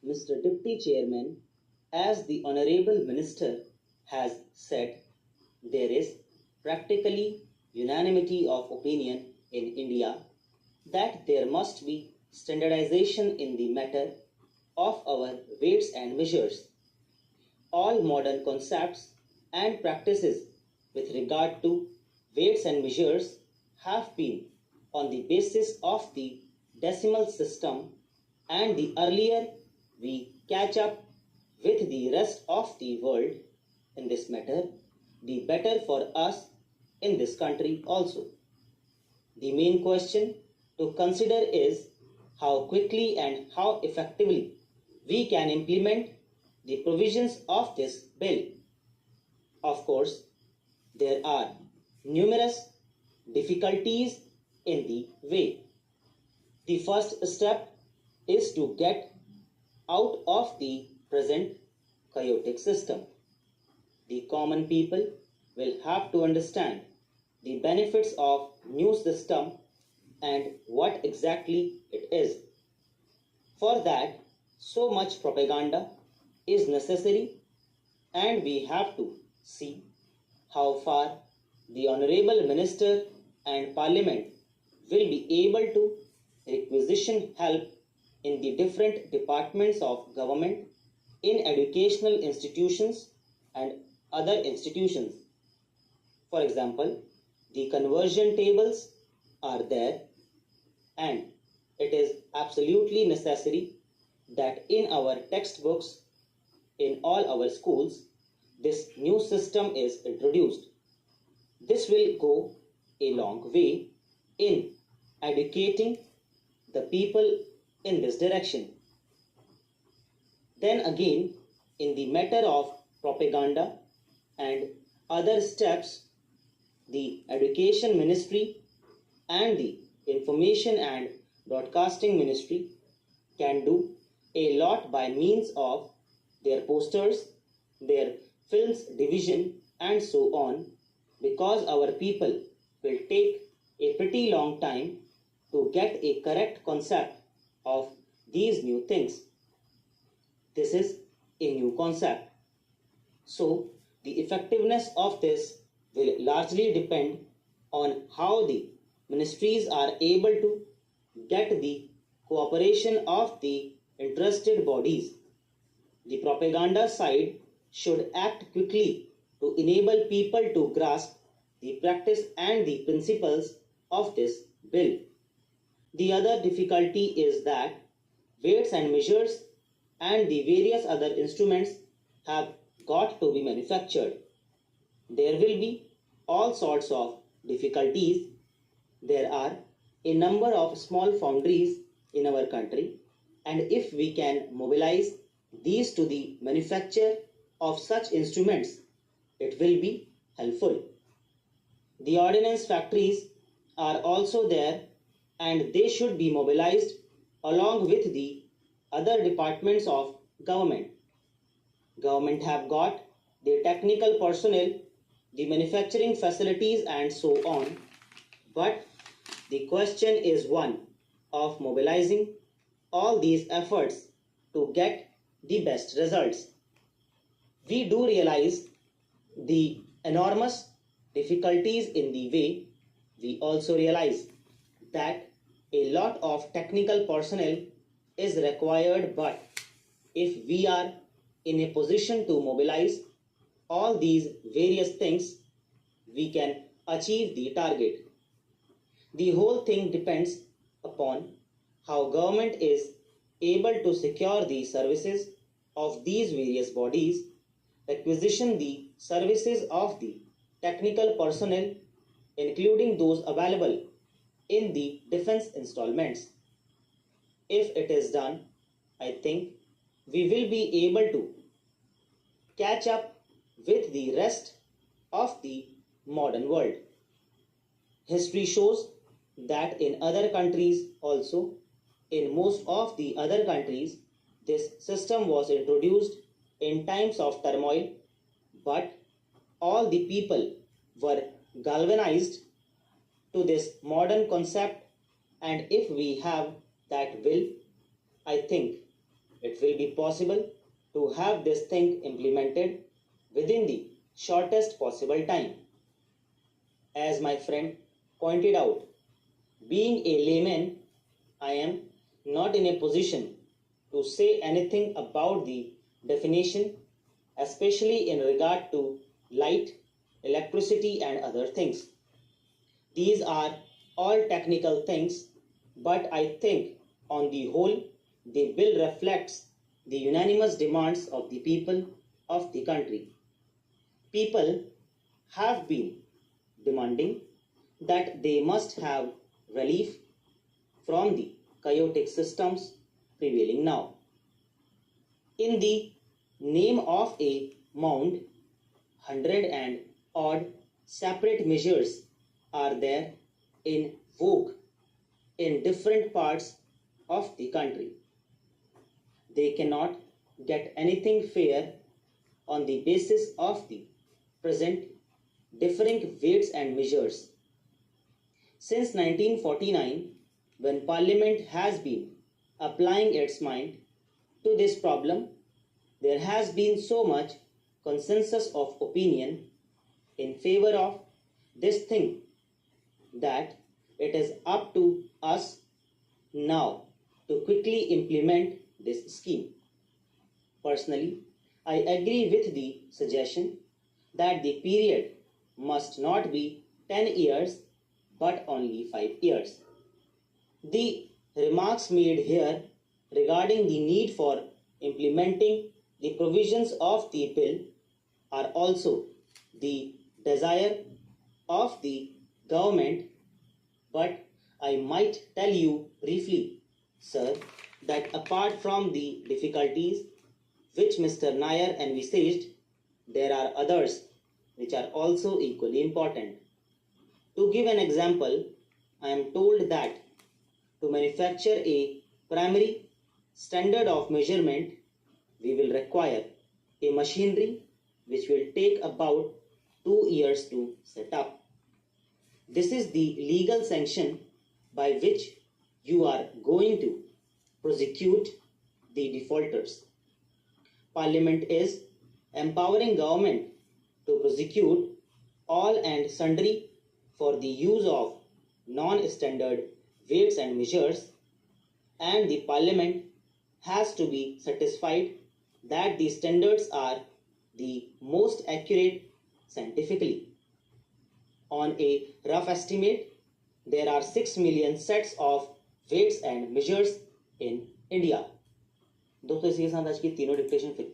Mr. Deputy Chairman, as the Honorable Minister has said, there is practically unanimity of opinion in India that there must be standardization in the matter of our weights and measures. All modern concepts and practices with regard to weights and measures have been on the basis of the decimal system, and the earlier we catch up with the rest of the world in this matter, the better for us in this country also. The main question to consider is how quickly and how effectively we can implement the provisions of this bill. Of course, there are numerous difficulties in the way. The first step is to get out of the present chaotic system. The common people will have to understand the benefits of new system and what exactly it is. For that, so much propaganda is necessary, and we have to see how far the Honorable Minister and Parliament will be able to requisition help in the different departments of government, in educational institutions and other institutions. For example, the conversion tables are there, and it is absolutely necessary that in our textbooks, in all our schools, this new system is introduced. This will go a long way in educating the people in this direction. Then again, in the matter of propaganda and other steps, the Education Ministry and the Information and Broadcasting Ministry can do a lot by means of their posters, their films division, and so on, because our people will take a pretty long time to get a correct concept of these new things. This is a new concept. So, the effectiveness of this will largely depend on how the ministries are able to get the cooperation of the interested bodies. The propaganda side should act quickly to enable people to grasp the practice and the principles of this bill. The other difficulty is that weights and measures and the various other instruments have got to be manufactured. There will be all sorts of difficulties. There are a number of small foundries in our country, and if we can mobilize these to the manufacture of such instruments, it will be helpful. The ordnance factories are also there, and they should be mobilized along with the other departments of government. Government have got the technical personnel, the manufacturing facilities, and so on. But the question is one of mobilizing all these efforts to get the best results. We do realize the enormous difficulties in the way. We also realize that a lot of technical personnel is required, but if we are in a position to mobilize all these various things, we can achieve the target. The whole thing depends upon how government is able to secure the services of these various bodies, requisition the services of the technical personnel, including those available in the defense installments. If it is done, I think we will be able to catch up with the rest of the modern world. History shows that in other countries also, in most of the other countries, this system was introduced in times of turmoil, but all the people were galvanized to this modern concept, and if we have that will, I think it will be possible to have this thing implemented within the shortest possible time. As my friend pointed out, being a layman, I am not in a position to say anything about the definition, especially in regard to light, electricity, and other things. These are all technical things, but I think on the whole, the bill reflects the unanimous demands of the people of the country. People have been demanding that they must have relief from the chaotic systems prevailing now. In the name of a mound, 100 and odd separate measures are there in vogue in different parts of the country. They cannot get anything fair on the basis of the present differing weights and measures. Since 1949, when Parliament has been applying its mind to this problem, there has been so much consensus of opinion in favor of this thing that it is up to us now to quickly implement this scheme. Personally, I agree with the suggestion that the period must not be 10 years but only 5 years. The remarks made here regarding the need for implementing the provisions of the bill are also the desire of the government, but I might tell you briefly, sir, that apart from the difficulties which Mr. Nair envisaged, there are others which are also equally important. To give an example, I am told that to manufacture a primary standard of measurement, we will require a machinery which will take about 2 years to set up. This is the legal sanction by which you are going to prosecute the defaulters. Parliament is empowering government to prosecute all and sundry for the use of non-standard weights and measures, and the Parliament has to be satisfied that the standards are the most accurate scientifically. On a rough estimate, there are 6 million sets of weights and measures in India. दोस्तों इसी के साथ आज की तीनों dictation फिर